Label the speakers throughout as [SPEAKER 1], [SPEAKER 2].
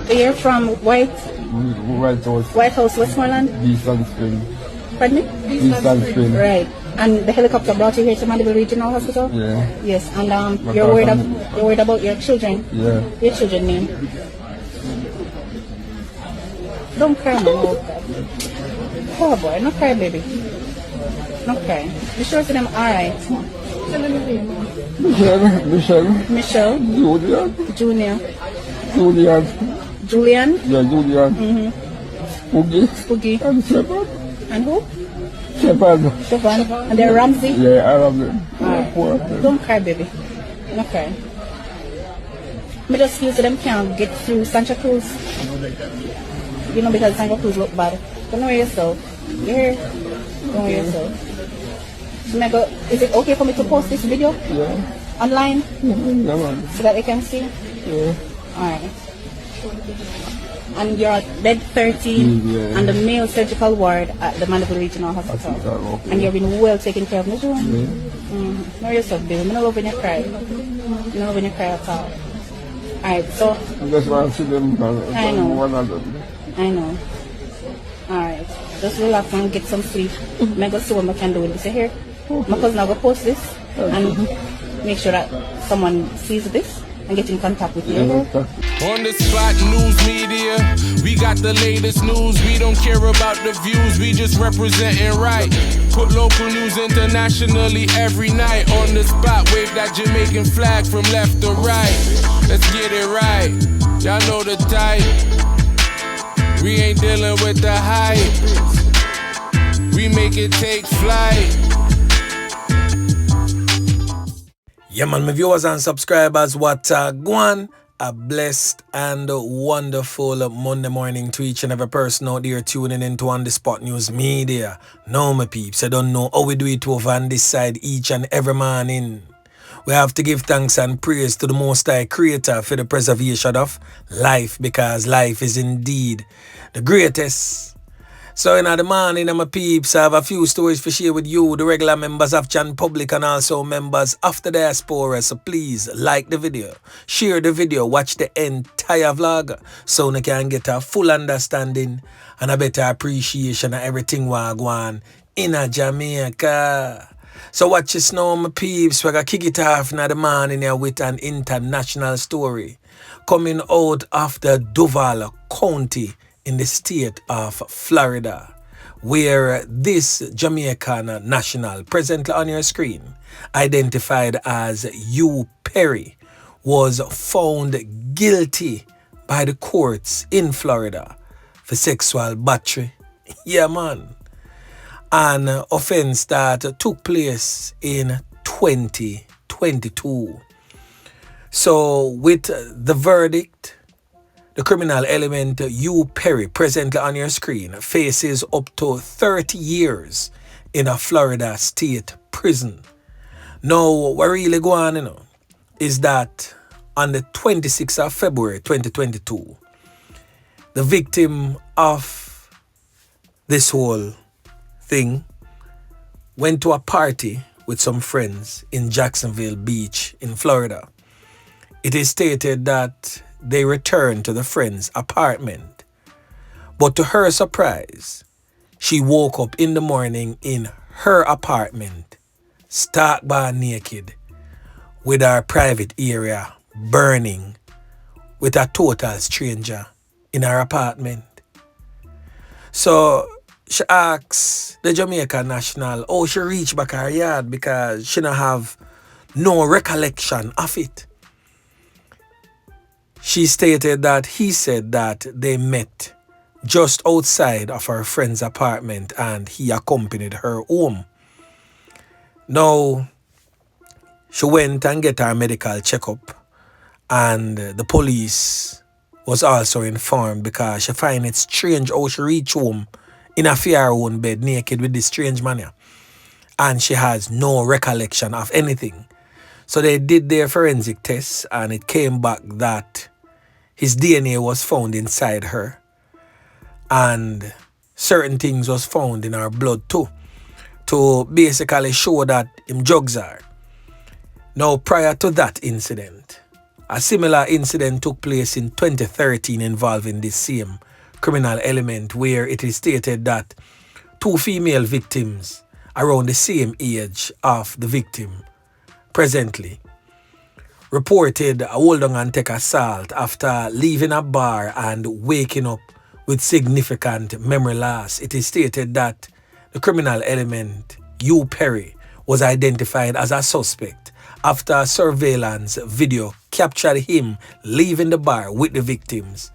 [SPEAKER 1] You're from
[SPEAKER 2] White House.
[SPEAKER 1] White House, Westmoreland?
[SPEAKER 2] Beeston Spring.
[SPEAKER 1] Pardon me?
[SPEAKER 2] Beeston Spring.
[SPEAKER 1] Right. And the helicopter brought you here to Mandeville Regional Hospital?
[SPEAKER 2] Yeah.
[SPEAKER 1] Yes. And you're worried about your children?
[SPEAKER 2] Yeah.
[SPEAKER 1] Your children's name? Don't cry, no. Oh boy, not cry, baby. Not cry. You sure to them alright? Michelle. Junior. Julian.
[SPEAKER 2] Yeah, Julian.
[SPEAKER 1] Spooky.
[SPEAKER 2] And Shepherd.
[SPEAKER 1] And who?
[SPEAKER 2] Shepherd.
[SPEAKER 1] And they're Ramsey?
[SPEAKER 2] Yeah, I love them.
[SPEAKER 1] Alright. Don't cry, baby. Don't cry. Me just feel so them can't get through Santa Cruz. You know, because Santa Cruz look bad. Don't worry yourself. You hear? Don't worry yourself. So is it okay for me to post this video?
[SPEAKER 2] Yeah.
[SPEAKER 1] Online?
[SPEAKER 2] Yeah, man.
[SPEAKER 1] So that they can see?
[SPEAKER 2] Yeah.
[SPEAKER 1] Alright. And you're at bed 13 and the male surgical ward at the Mandeville Regional Hospital. Okay. And you've been well taken care of, Mr. Know yourself, baby. I don't love when you cry. I don't love when you cry at all. Alright, so...
[SPEAKER 2] I just want to see them.
[SPEAKER 1] I know.
[SPEAKER 2] One of them.
[SPEAKER 1] I know. Alright. Just relax and get some sleep. I'm going to see what I can do with this here. My cousin will post this and make sure that someone sees this and get in contact with you.
[SPEAKER 3] On the spot news media, we got the latest news. We don't care about the views, we just representing right. Put local news internationally every night. On the spot, wave that Jamaican flag from left to right. Let's get it right, y'all know the type. We ain't dealing with the hype. We make it take flight.
[SPEAKER 4] Yeah, man, my viewers and subscribers, what go on? A blessed and wonderful Monday morning to each and every person out there tuning into On The Spot News Media. Now, my peeps, I don't know how we do it over on this side each and every morning. We have to give thanks and praise to the Most High Creator for the preservation of life, because life is indeed the greatest. So in the morning, my peeps, I have a few stories to share with you, the regular members of Chan Public and also members of the diaspora. So please like the video, share the video, watch the entire vlog so you can get a full understanding and a better appreciation of everything we go on in Jamaica. So watch this now, my peeps. We're going to kick it off in the morning here with an international story coming out of the Duval County in the state of Florida, where this Jamaican national, presently on your screen, identified as Hugh Perry, was found guilty by the courts in Florida for sexual battery. Yeah, man. An offense that took place in 2022. So with the verdict, the criminal element Hugh Perry, presently on your screen, faces up to 30 years in a Florida state prison. Now, what really going on, is that on the 26th of February 2022, the victim of this whole thing went to a party with some friends in Jacksonville Beach in Florida. It is stated that they returned to the friend's apartment, but to her surprise, she woke up in the morning in her apartment, stark bar naked, with her private area burning, with a total stranger in her apartment. So she asks the Jamaican national how she reached back her yard, because she don't have no recollection of it. She stated that he said that they met just outside of her friend's apartment and he accompanied her home. Now, she went and get her medical checkup, and the police was also informed because she find it strange how she reached home in a her own bed naked with this strange man here. And she has no recollection of anything. So they did their forensic tests and it came back that his DNA was found inside her. And certain things was found in her blood too, to basically show that him drugs her. Now, prior to that incident, A similar incident took place in 2013 involving this same criminal element, where it is stated that 2 female victims around the same age of the victim presently reported a hold on and take assault after leaving a bar and waking up with significant memory loss. It is stated that the criminal element, Hugh Perry, was identified as a suspect after surveillance video captured him leaving the bar with the victims,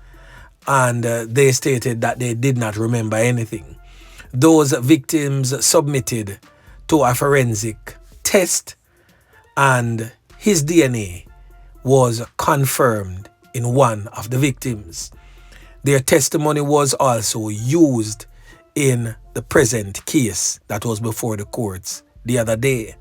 [SPEAKER 4] and they stated that they did not remember anything. Those victims submitted to a forensic test, and his DNA was confirmed in one of the victims. Their testimony was also used in the present case that was before the courts the other day.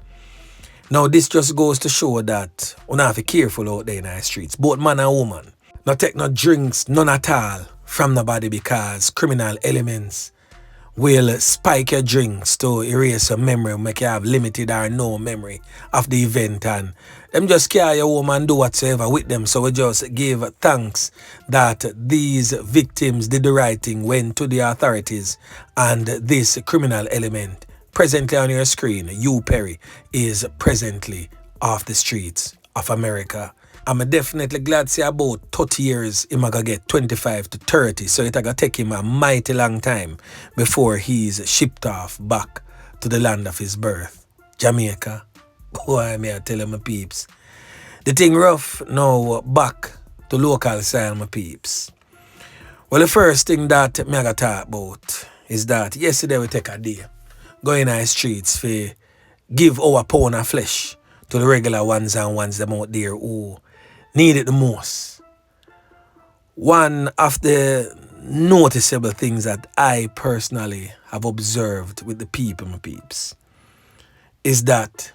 [SPEAKER 4] Now, this just goes to show that we have to be careful out there in our streets, both man and woman. Not take no drinks, none at all, from nobody, because criminal elements will spike your drinks to erase your memory, make you have limited or no memory of the event, and them just carry you home and do whatsoever with them. So we just give thanks that these victims did the right thing, went to the authorities, and this criminal element presently on your screen, Hugh Perry, is presently off the streets of America. I'm definitely glad to say about 30 years him gonna get 25 to 30, so it's gonna take him a mighty long time before he's shipped off back to the land of his birth, Jamaica. Why may I tell him, my peeps? The thing rough, now back to local style, my peeps. Well, the first thing that me gonna talk about is that yesterday we take a day, go in our streets for give our pound of flesh to the regular ones and ones them out there who need it the most. One of the noticeable things that I personally have observed with the people, my peeps, is that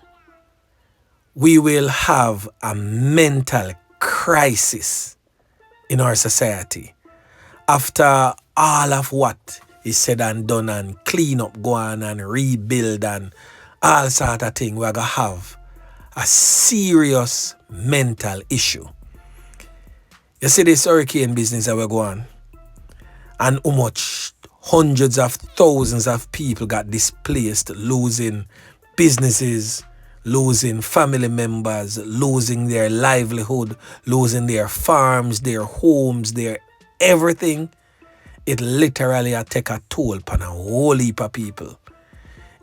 [SPEAKER 4] we will have a mental crisis in our society after all of what is said and done and clean up, go on and rebuild and all sort of thing. We're going to have a serious mental issue. You see this hurricane business that we're going, and how much hundreds of thousands of people got displaced, losing businesses, losing family members, losing their livelihood, losing their farms, their homes, their everything. It literally take a toll upon a whole heap of people.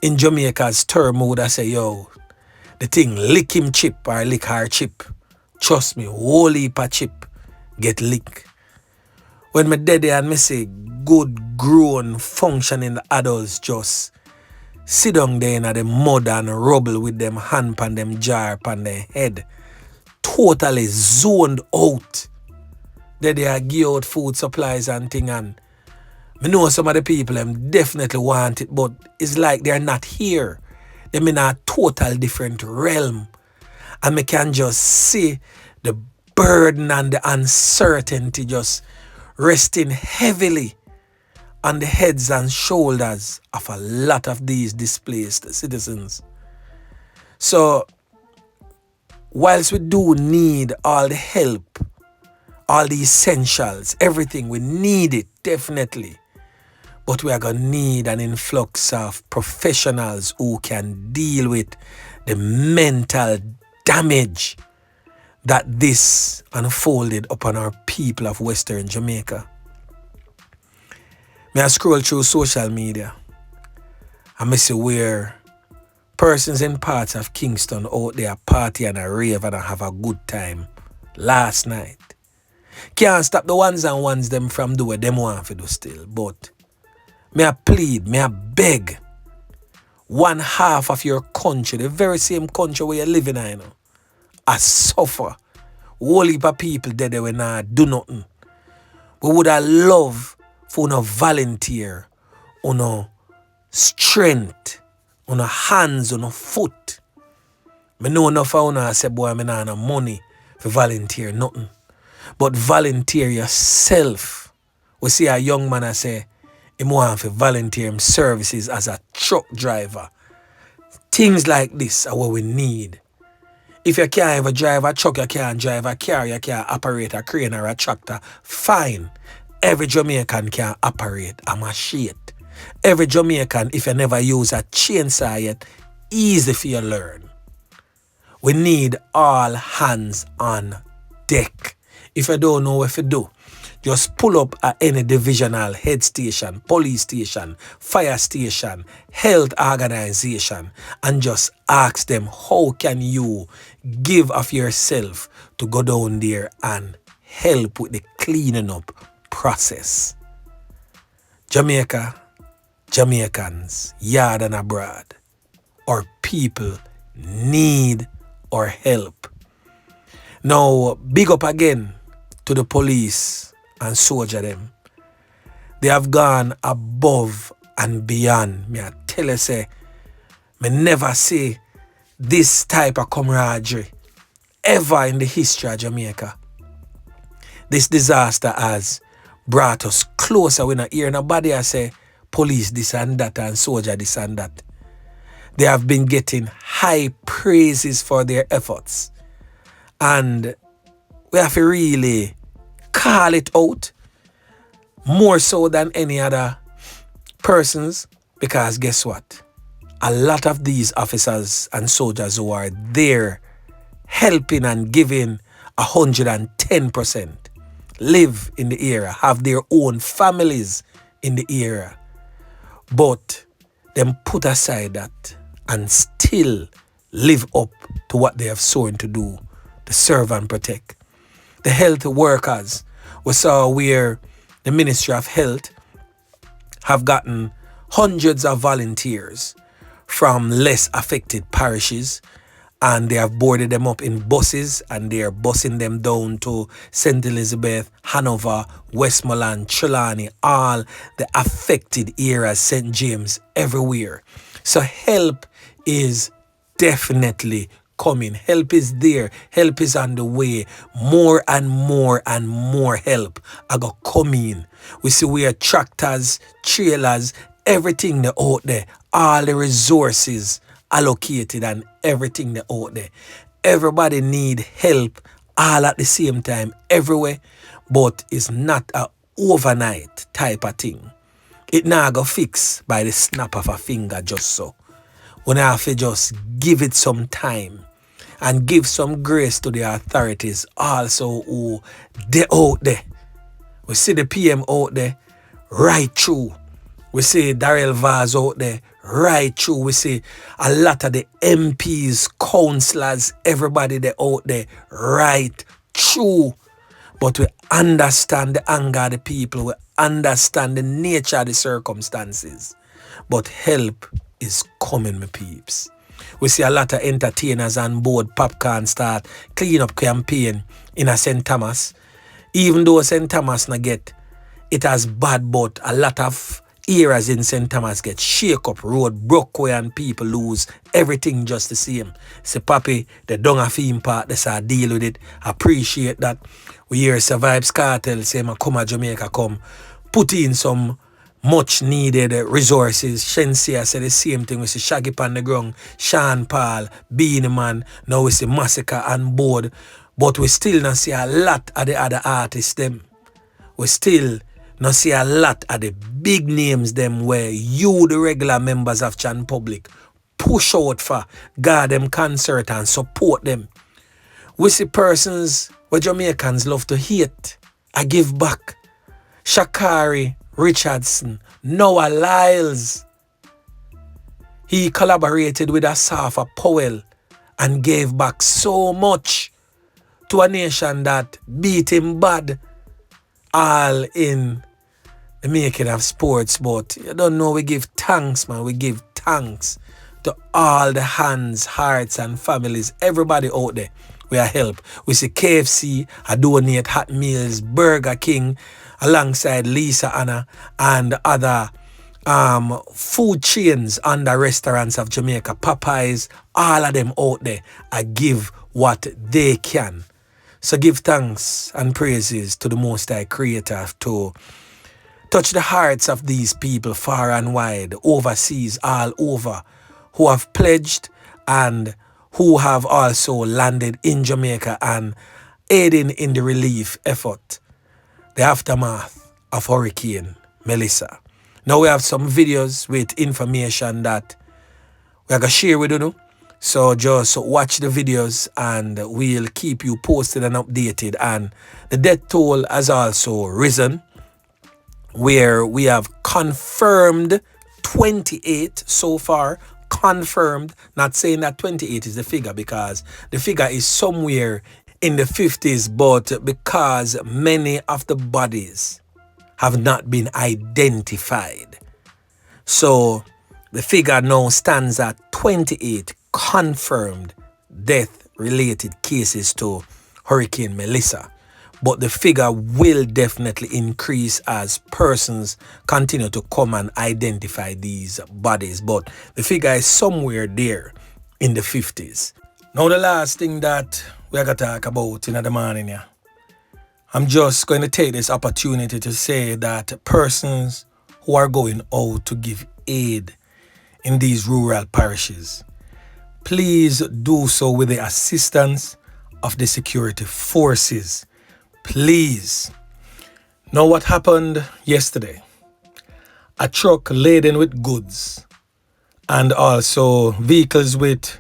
[SPEAKER 4] In Jamaica's term, we would say, yo, the thing lick him chip or lick her chip. Trust me, whole heap of chip get lick. When me dead there and me say good grown functioning adults just sit down there in the mud and rubble with them hand pan them jar upon their head, totally zoned out. They are give out food supplies and thing, and I know some of the people them definitely want it, but it's like they're not here. They're in a total different realm. And I can just see the burden and the uncertainty just resting heavily on the heads and shoulders of a lot of these displaced citizens. So, whilst we do need all the help, all the essentials, everything, we need it, definitely. But we are going to need an influx of professionals who can deal with the mental damage that this unfolded upon our people of Western Jamaica. I scroll through social media and I see where persons in parts of Kingston out there party and a rave and have a good time last night. Can't stop the ones and ones them from do what them want to do still, but may I plead, may I beg, one half of your country, the very same country where you're living in, I suffer. Whole heap of people dead there when I do nothing. We would have love for no volunteer, or no strength, or no hands, or no foot. I know enough of I say, boy, I don't have no money for volunteer, nothing. But volunteer yourself. We see a young man I say, he want to volunteer him services as a truck driver. Things like this are what we need If you can't ever drive a truck, you can't drive a car, you can't operate a crane or a tractor, fine. Every Jamaican can operate a machine. Every Jamaican, if you never use a chainsaw yet, easy for you to learn. We need all hands on deck. If you don't know what to do, just pull up at any divisional head station, police station, fire station, health organization, and just ask them, how can you give of yourself to go down there and help with the cleaning up process? Jamaica, Jamaicans, yard and abroad, our people need our help. Now, big up again to the police and soldier them. They have gone above and beyond. Me I tell you say, me never see this type of camaraderie ever in the history of Jamaica. This disaster has brought us closer. We not hear nobody I say police this and that and soldier this and that. They have been getting high praises for their efforts. And we have to really call it out more so than any other persons, because guess what? A lot of these officers and soldiers who are there helping and giving 110% live in the area, have their own families in the area. But them put aside that and still live up to what they have sworn to do, to serve and protect. The health workers, we saw where the Ministry of Health have gotten hundreds of volunteers from less affected parishes, and they have boarded them up in buses and they are busing them down to St. Elizabeth, Hanover, Westmoreland, Trelawney, all the affected areas, St. James, everywhere. So help is definitely coming. Help is there. Help is on the way. More and more and more help are going to come in. We see where tractors, trailers, everything they out there, all the resources allocated and everything they out there. Everybody need help all at the same time everywhere, but it's not a overnight type of thing. It not go fix by the snap of a finger just so. We have to just give it some time and give some grace to the authorities also who they out there. We see the PM out there right through. We see Darrell Vaz out there right through. We see a lot of the MPs, councillors, everybody they out there right through. But we understand the anger of the people. We understand the nature of the circumstances. But help is coming, my peeps. We see a lot of entertainers on board popcorn start clean up campaign in a St. Thomas. Even though St. Thomas not get it as bad, but a lot of areas in St. Thomas get shake up, road broke way and people lose everything just the same. Say, Papi, they don't have theme part, they say deal with it. Appreciate that. We hear Survives Cartel say, come to Jamaica, come put in some much needed resources. Shensia said the same thing. We see Shaggy on the ground, Sean Paul, Beanie Man. Now we see Massacre on board. But we still not see a lot of the other artists them. We still not see a lot of the big names them where you, the regular members of Chan Public, push out for guard them concert and support them. We see persons where Jamaicans love to hate. I give back. Shakari Richardson, Noah Lyles. He collaborated with Asafa Powell and gave back so much to a nation that beat him bad, all in the making of sports. But you don't know, we give thanks, man. We give thanks to all the hands, hearts and families, everybody out there. We are help. We see KFC, I donate hot meals, Burger King, alongside Lisa Anna and other food chains under restaurants of Jamaica, Popeyes, all of them out there. I give what they can. So give thanks and praises to the Most High Creator to touch the hearts of these people far and wide, overseas, all over, who have pledged and who have also landed in Jamaica and aiding in the relief effort, the aftermath of Hurricane Melissa. Now we have some videos with information that we're going to share with you. So just watch the videos and we'll keep you posted and updated. And the death toll has also risen, where we have confirmed 28 so far. Confirmed, not saying that 28 is the figure, because the figure is somewhere in the 50s, but because many of the bodies have not been identified, so the figure now stands at 28 confirmed death-related cases to Hurricane Melissa. But the figure will definitely increase as persons continue to come and identify these bodies. But the figure is somewhere there in the 50s. Now the last thing that we're going to talk about in the morning here, I'm just going to take this opportunity to say that persons who are going out to give aid in these rural parishes, please do so with the assistance of the security forces. Please. Now what happened yesterday? A truck laden with goods and also vehicles with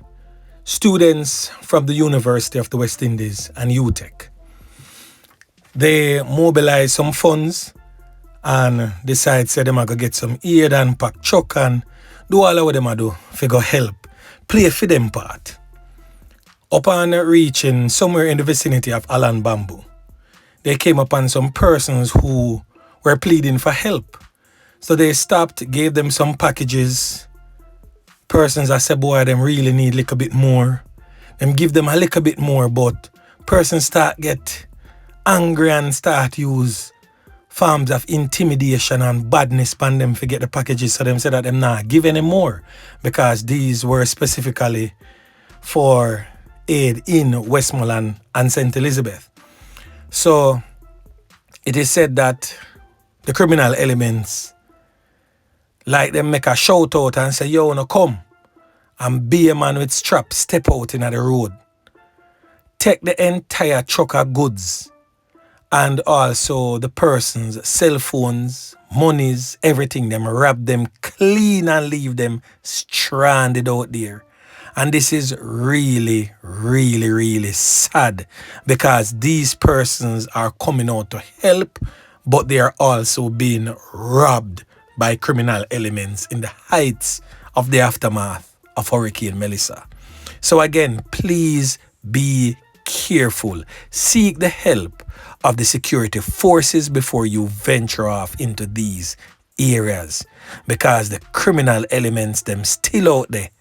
[SPEAKER 4] students from the University of the West Indies and UTech. They mobilized some funds and decided they're going to get some aid and pack truck and do all of what them do for go help. Play for them part. Upon reaching somewhere in the vicinity of Alan Bamboo, they came upon some persons who were pleading for help. So they stopped, gave them some packages. Persons that said, boy, them really need a little bit more. Them give them a little bit more, but persons start get angry and start use forms of intimidation and badness upon them to get the packages. So them said that them not give any more, because these were specifically for aid in Westmoreland and St. Elizabeth. So it is said that the criminal elements, like them, make a shout out and say, yo, no come and be a man with strap, step out in the road, take the entire truck of goods and also the person's cell phones, monies, everything, them wrap them clean and leave them stranded out there. And this is really, really, really sad, because these persons are coming out to help, but they are also being robbed by criminal elements in the heights of the aftermath of Hurricane Melissa. So again, please be careful. Seek the help of the security forces before you venture off into these areas, because the criminal elements, them still out there.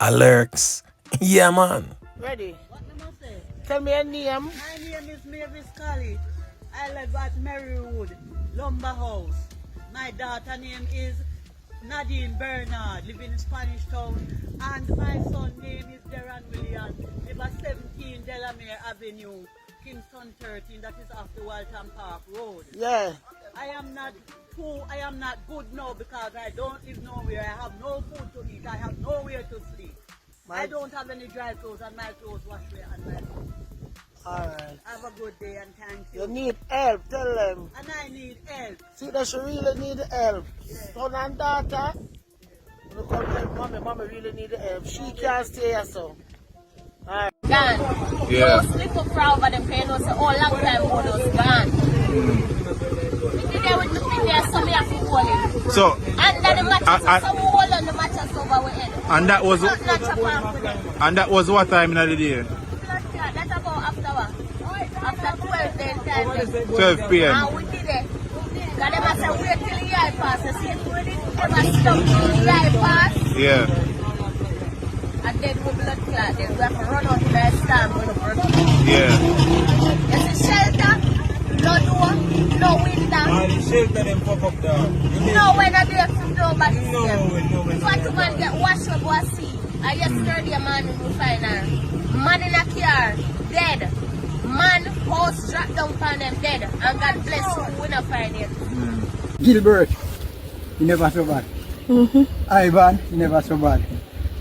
[SPEAKER 4] Alerts. Yeah, man.
[SPEAKER 5] Ready? What do you say? Tell me a name. My name is Mavis Colley. I live at Marywood, Lumber House. My daughter name is Nadine Bernard, live in Spanish Town. And my son name is Darren Williams, live at 17 Delamere Avenue, Kingston 13, that is off the Waltham Park Road. Yeah. I am not good now because I don't live nowhere. I have no food to eat. I have nowhere to sleep. I don't have any dry clothes, and my clothes washed away and my clothes. Alright. Have a good day and thank you. You need help, tell them. And I need help. See that she really need help. Yeah. Son and daughter, you come help mommy really need help. She can't stay here, so. Alright.
[SPEAKER 6] Gone.
[SPEAKER 5] Yeah.
[SPEAKER 6] Those little crowd by them paying us all long time for those gone.
[SPEAKER 7] So,
[SPEAKER 6] and then the mattress, so we hold on the mattress over we end.
[SPEAKER 7] And that was what time in the day?
[SPEAKER 6] That's about after 12 then time.
[SPEAKER 7] 12 p.m.
[SPEAKER 6] And we did it. Because they must say wait till the eye pass. You see, they must stop till the eye pass.
[SPEAKER 7] Yeah.
[SPEAKER 6] And then we blood clot. Then we have to run out to the stand with the bird.
[SPEAKER 7] Yeah.
[SPEAKER 6] You see shelter? No door, no window.
[SPEAKER 7] And the shelter them pop up down.
[SPEAKER 6] No, we're not there from nobody. No. If I come and get washed up, what see? I yesterday a man we find her. Man in a car, dead. Man, house dropped down on them dead. And God bless you, we not find it.
[SPEAKER 8] Gilbert, he never so bad. Ivan, he never so bad.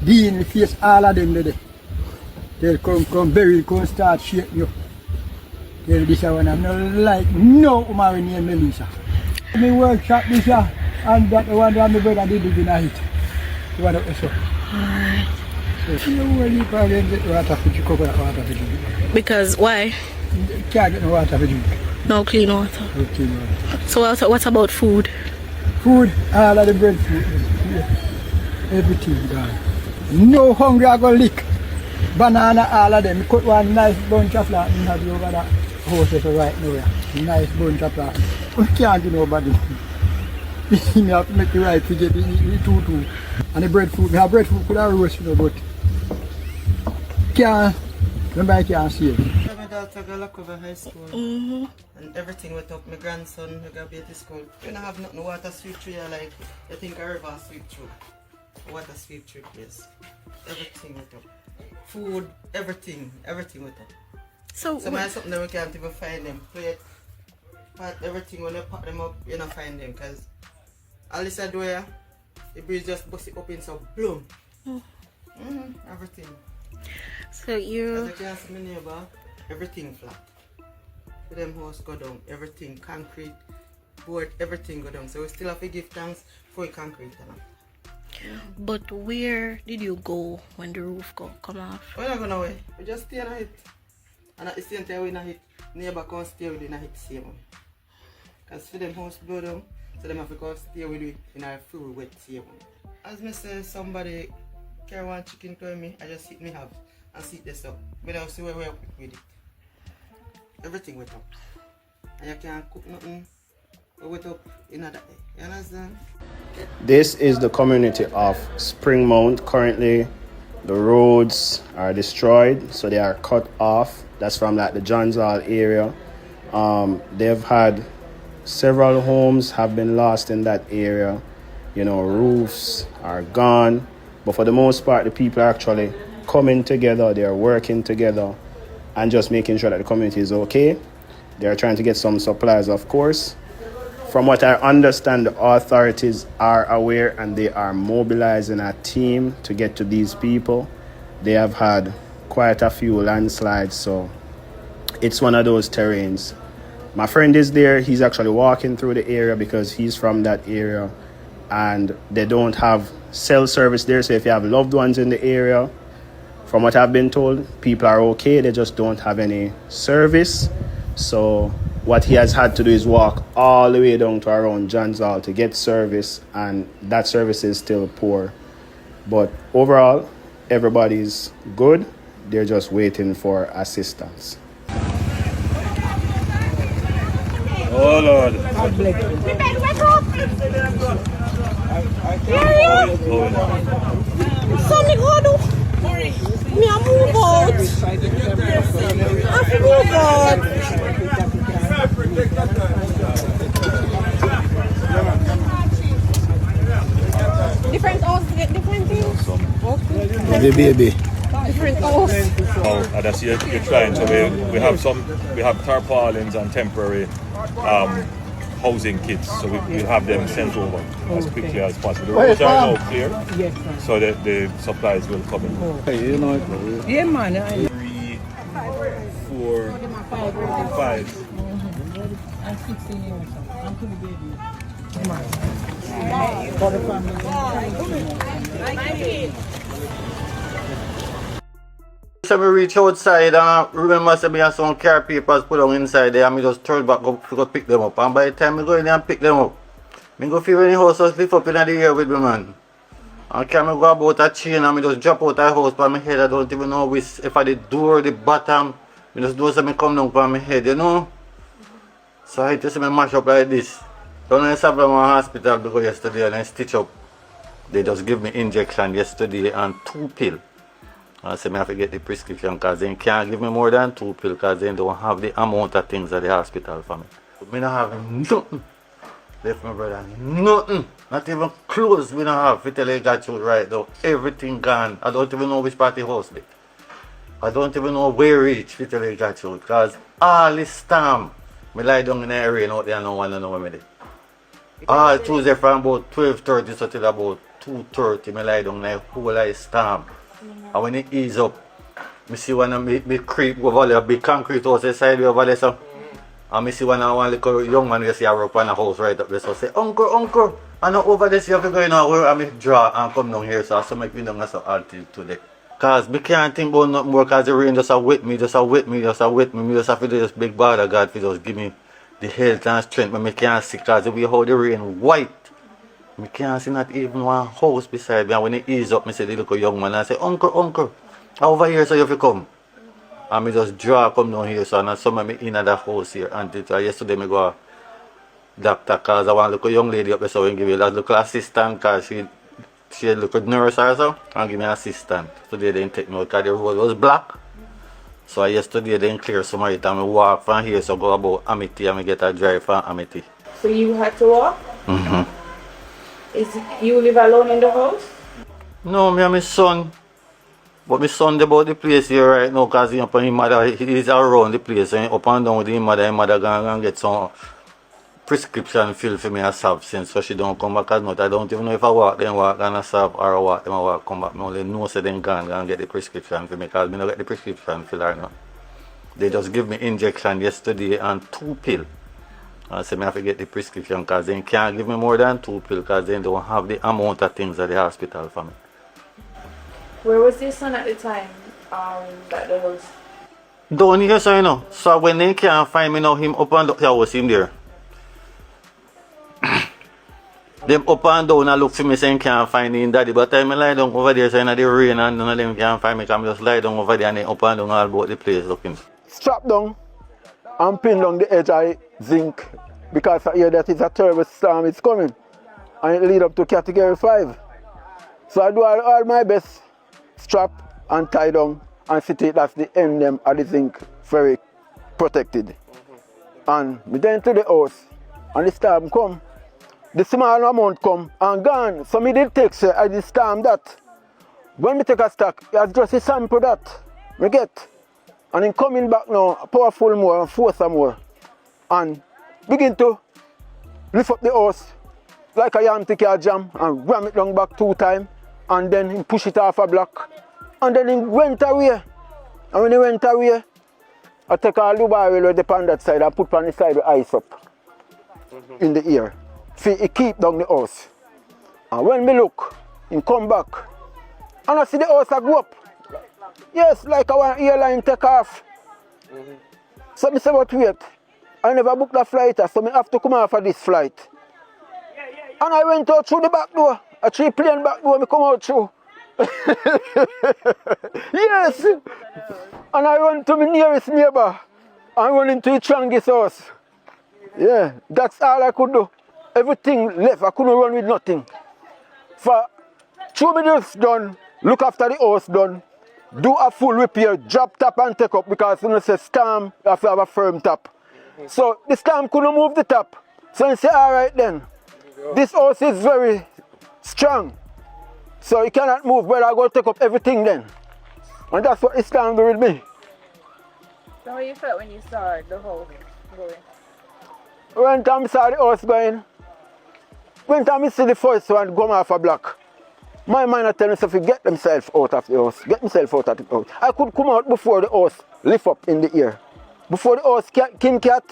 [SPEAKER 8] Dean, we face all of them today. They'll come bury, come start shaking you. Tell this one, I'm not like no woman named Melissa. Me workshop this and that the one that my brother did in a hit. The one up there. So, you know when you probably get water for you, coconut water for you.
[SPEAKER 1] Because why?
[SPEAKER 8] You can't get no water for you.
[SPEAKER 1] No clean water.
[SPEAKER 8] No clean water.
[SPEAKER 1] So what about food?
[SPEAKER 8] Food, all of the bread food, everything gone. No hungry, I go lick. Banana, all of them. Cut one nice bunch of flat and have you over that horses right now. Yeah. Nice bunch of flat. We can't do nobody. You have to make the right to get the two. And the breadfruit, we have breadfruit could have roast, you know, but can't, nobody can't see it.
[SPEAKER 9] My daughter got lock over high school and everything went up. My grandson got back to school. You don't have nothing water sweep through here like you think a river sweep through. Water sweep through place. Everything went up. Food, everything went up. So my something that we can't even find them. Plate, pot, everything when you pack them up, you don't find them because all this I do here, the breeze just bust it up in some bloom. Everything.
[SPEAKER 1] So you...
[SPEAKER 9] As you can see my neighbor, everything flat. For them house go down, everything, concrete, board, everything go down. So we still have to give thanks for the concrete.
[SPEAKER 1] But where did you go when the roof come off?
[SPEAKER 9] We're not going away. We just stay in a hit. And at the same time we in a hit, neighbor can't stay with in a hit same way. Because for them house blow down, so them have to come stay with it in a full wet same way. As me say, somebody carry one chicken to me, I just sit me have and sit this up. But I'll see where we are with it. Everything wet up. And you can't cook nothing wet up in that day. You understand?
[SPEAKER 10] This is the community of Springmount. Currently, the roads are destroyed, so they are cut off. That's from like the Johns Hall area. They've had several homes have been lost in that area. You know, roofs are gone. But for the most part, the people are actually coming together. They are working together and just making sure that the community is okay. They are trying to get some supplies, of course. From what I understand, the authorities are aware and they are mobilizing a team to get to these people. They have had quite a few landslides, so it's one of those terrains. My friend is there. He's actually walking through the area because he's from that area and they don't have cell service there. So if you have loved ones in the area, from what I've been told, people are okay. They just don't have any service. So what he has had to do is walk all the way down to around Johns Hall to get service, and that service is still poor. But overall, everybody's good. They're just waiting for assistance.
[SPEAKER 7] Oh Lord.
[SPEAKER 5] Something go do. Me a move out. I have to move out. Different house get different things.
[SPEAKER 8] The baby.
[SPEAKER 5] Different house.
[SPEAKER 7] Oh, and that's you're trying. So we have tarpaulins and temporary housing kits. So we'll have them sent over as quickly as possible. The roads are now clear. Yes, so that the supplies will come in.
[SPEAKER 2] Hey, you know it.
[SPEAKER 5] Yeah, man.
[SPEAKER 7] 3, 4, 5.
[SPEAKER 5] I'm 16 years old. I'm to the baby.
[SPEAKER 9] So we reach outside and remember say me have some car papers put on inside there and me just turn back up to go pick them up. And by the time I go in there and pick them up, me go feel any house just lift up in the air with me, man. And can me go about a chain and me just drop out the house on my head. I don't even know if I the door or the bottom. Me just do something come down on my head, you know. So I just see me mash up like this. Don't know if I'm hospital because yesterday and I stitch up. They just give me injection yesterday and 2 pills. I say I have to get the prescription because they can't give me more than 2 pills because they don't have the amount of things at the hospital for me. I don't have nothing left, my brother. Nothing. Not even clothes we don't have. If I got you right now, everything gone. I don't even know which part the house be. I don't even know where reach if I got you because all this storm. I lie down in the rain out there and no one know where I did. All Tuesday from about 12:30 so till about 2:30 I lie down in the whole storm. And when it ease up, I see one of me creep over there, big concrete house inside over there, so. And I see one little young man you see a rope on a house right up there, so I say, Uncle, I know over there, see if you go in where I draw and come down here, so I make me down as an altitude today. Because I can't think about nothing more because the rain just wet me, me just have to do this big bother God for just give me the health and strength, but I can't see because the way how the rain white. I can't see not even one house beside me, and when it ease up, I see the little young man, and I say, Uncle, over here so you have to come. And I just come down here, so and some of me in the house here. Until yesterday I go to doctor because I want to look a young lady up there, so I give you that little assistant because she a little nurse or so, and give me an assistant. Today they didn't take me out because the road was black. So yesterday they didn't clear some of it and I walk from here, so go about Amity and I get a drive from Amity.
[SPEAKER 11] So you had to walk?
[SPEAKER 9] Mm-hmm.
[SPEAKER 11] You live alone in the house?
[SPEAKER 9] No, me and my son. But my son about the place here right now because his mother is around the place and up and down with his mother gonna get some prescription filled for me a substance so she don't come back as much. I don't even know if I walk and a sub or I walk come back. I only know so they gone get the prescription for me because I don't get the prescription filled or not. They just give me injection yesterday and 2 pills. I said I have to get the prescription because they can't give me more than 2 pills because they don't have the amount of things at the hospital for me.
[SPEAKER 11] Where was your son at the time that the house?
[SPEAKER 9] Down here, so you know. So when they can't find me now, him up and down, I was him there. Them up and down and look for me saying can't find him daddy. But I lie down over there saying the rain and none of them can't find me. I just lie down over there and then up and down all about the place looking.
[SPEAKER 8] Strap down and pin down the edge of zinc because I hear that it's a terrible storm, it's coming. And it lead up to category 5. So I do all my best, strap and tie down and sit it, that's the end them of the zinc, very protected. And we then to the house and the storm come. The small amount come and gone. So me did take say I did storm that. When me take a stock, it's just a sample that we get. And in coming back now, powerful more and force some more. And begin to lift up the house like a yam take a jam and ram it down back 2 times. And then he push it off a block. And then he went away. And when he went away, I take all the barrel on that side and put on the side the ice up in the ear. See, he keep down the house. And when me look, he come back. And I see the house go up. Yes, like our airline take off. So I say, but wait, I never booked the flight, so I have to come off of this flight. And I went out through the back door. A 3-plane back door, I come out through. Yes! And I run to my nearest neighbor. I run into the Changis house. Yeah, that's all I could do. Everything left, I couldn't run with nothing. For 2 minutes done, look after the house done, do a full repair, drop top and take up because when you say storm, you have to have a firm top. So the storm couldn't move the top. So you say, all right then, this house is very strong. So you cannot move, but I go take up everything then. And that's what the storm do with me.
[SPEAKER 11] So how you felt when you saw the house going?
[SPEAKER 8] When time I saw the house going, when time I see the first one come off a block, my mind I tell myself to get themselves out of the house, get myself out of the house. I could come out before the house lift up in the air. Before the house king cat,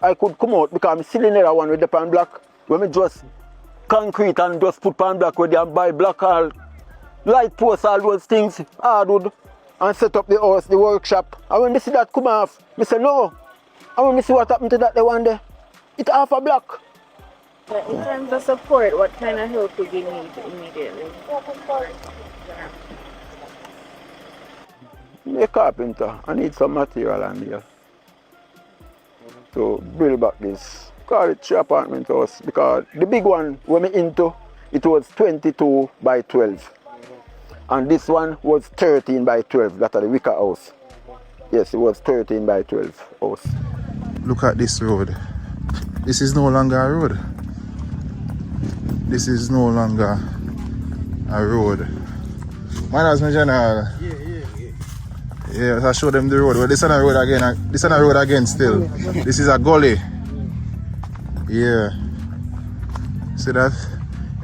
[SPEAKER 8] I could come out because I'm still in the one with the pan block. When I just concrete and just put pan block where they buy block all, light posts, all those things, hardwood, and set up the house, the workshop. And when I see that come off, I say no. And when I see what happened to that the one day, it's half a block.
[SPEAKER 11] In terms of support, what kind of help would you need immediately?
[SPEAKER 8] I'm a carpenter. I need some material on here to build back this. Call it 3 apartment house because the big one when we into, it was 22 by 12. And this one was 13 by 12. That's the wicker house. Yes, it was 13 by 12 house.
[SPEAKER 12] Look at this road. This is no longer a road. This is no longer a road. Manners, my general. Yeah, I show them the road. Well, this is a road again. This is a road again still. This is a gully. Yeah. See that?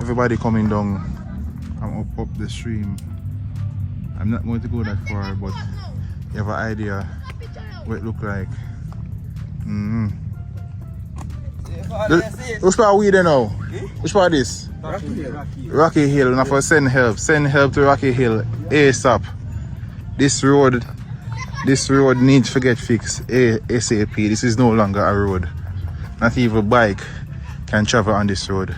[SPEAKER 12] Everybody coming down. I'm up the stream. I'm not going to go that far, but You have an idea what it look like. Which part are we there now? Which part is this? Rocky Hill. Now for send help. Send help to Rocky Hill ASAP. This road needs to get fixed ASAP. This is no longer a road. Not even a bike can travel on this road.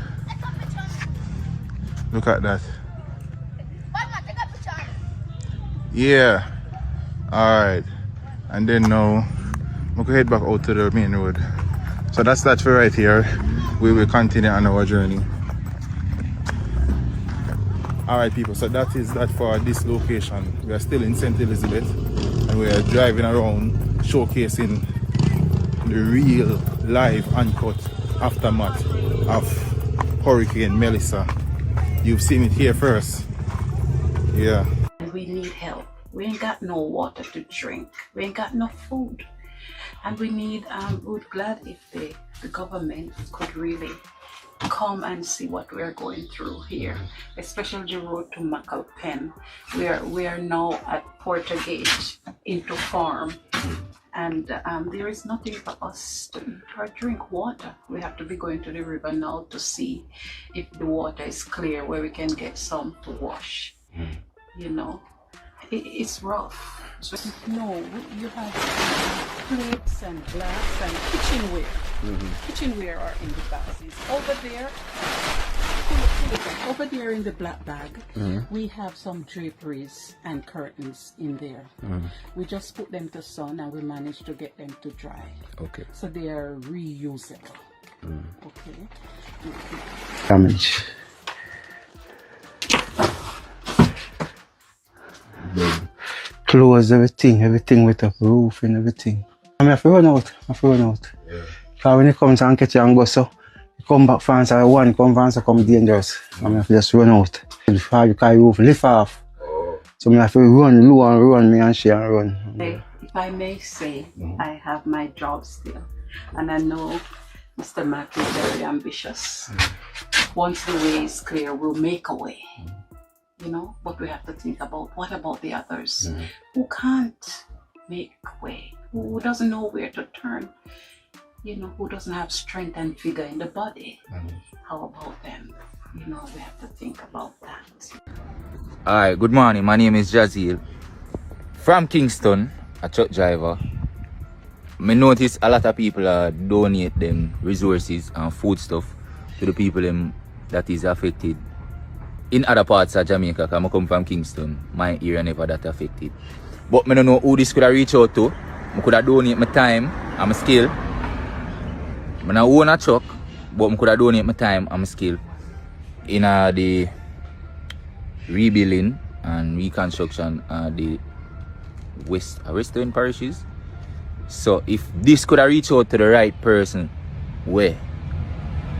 [SPEAKER 12] Look at that. Yeah. Alright. And then now we can head back out to the main road. So that's that for right here. We will continue on our journey. Alright people, so that is that for this location. We are still in St. Elizabeth and we are driving around showcasing the real live uncut aftermath of Hurricane Melissa. You've seen it here first. Yeah.
[SPEAKER 1] We need help. We ain't got no water to drink. We ain't got no food. And we need, we're glad if the government could really come and see what we're going through here, especially the road to McAlpen. We are now at Portergate into farm, and there is nothing for us to drink water. We have to be going to the river now to see if the water is clear where we can get some to wash. You know, it's rough. So, no, you have plates and glass and kitchenware. Kitchenware are in the boxes. Over there in the black bag, we have some draperies and curtains in there. We just put them to sun and we managed to get them to dry. Okay. So they are reusable. Okay.
[SPEAKER 10] Damage. Close everything with the roof and everything. I have to run out. Yeah. Because when it comes and catch you and go so, you come back France or one come France come dangerous. I have to just run out. Before you can roof lift off. So I have to run low and run me and she and run.
[SPEAKER 1] If I may say, I have my job still. And I know Mr. Mac is very ambitious. Once the way is clear, we'll make a way. You know, but we have to think about what about the others who can't make way, who doesn't know where to turn, you know, who doesn't have strength and vigor in the body. How about them? You know, we have to think about that.
[SPEAKER 13] Hi, good morning. My name is Jazeel from Kingston, a truck driver. I notice a lot of people donate them resources and food stuff to the people that is affected in other parts of Jamaica, because I come from Kingston. My area never that affected. But I don't know who this could have reached out to. I could have donated my time and my skill. I don't own a truck, but I could have donated my time and my skill in the rebuilding and reconstruction of the western parishes. So if this could have reached out to the right person, where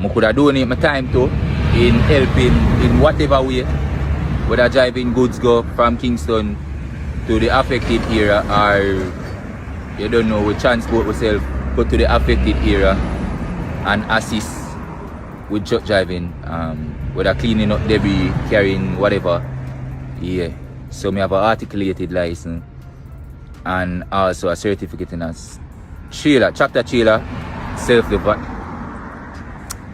[SPEAKER 13] I could have donated my time to, in helping in whatever way, whether driving goods go from Kingston to the affected area, or you don't know, we transport ourselves go to the affected area and assist with truck driving, whether cleaning up debris, carrying whatever. Yeah, so I have an articulated license and also a certificate in a tractor trailer,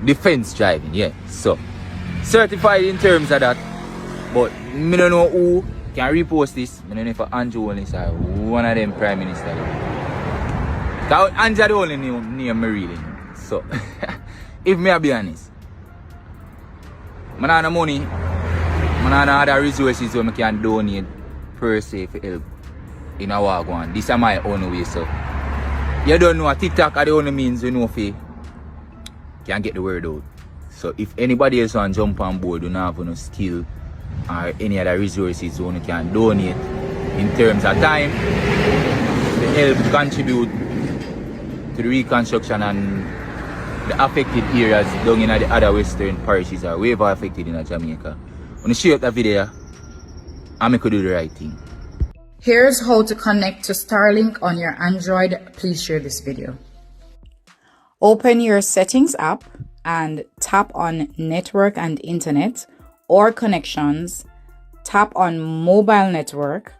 [SPEAKER 13] defense driving. Yeah, so certified in terms of that, but I don't know who can repost this. I don't know if Andrew is or one of them prime minister. Because Andrew the only name I really know. So if me be honest, I don't have no money, I don't have other resources where I can donate per se for help in a wagon. This is my own way. So you don't know, TikTok are the only means you know if you can get the word out. So if anybody else want to jump on board, don't have no skill or any other resources you can donate in terms of time to help contribute to the reconstruction and the affected areas down in the other western parishes or wherever affected in Jamaica. When you share that video, I could do the right thing.
[SPEAKER 14] Here's how to connect to Starlink on your Android. Please share this video. Open your settings app and tap on network and internet or connections. Tap on mobile network.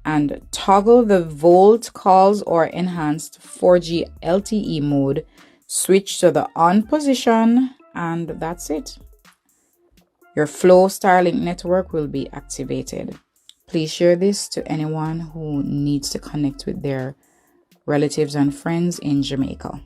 [SPEAKER 14] and toggle the Volt calls or enhanced 4G LTE mode. Switch to the on position, and that's it. Your Flow Starlink network will be activated. Please share this to anyone who needs to connect with their relatives and friends in Jamaica.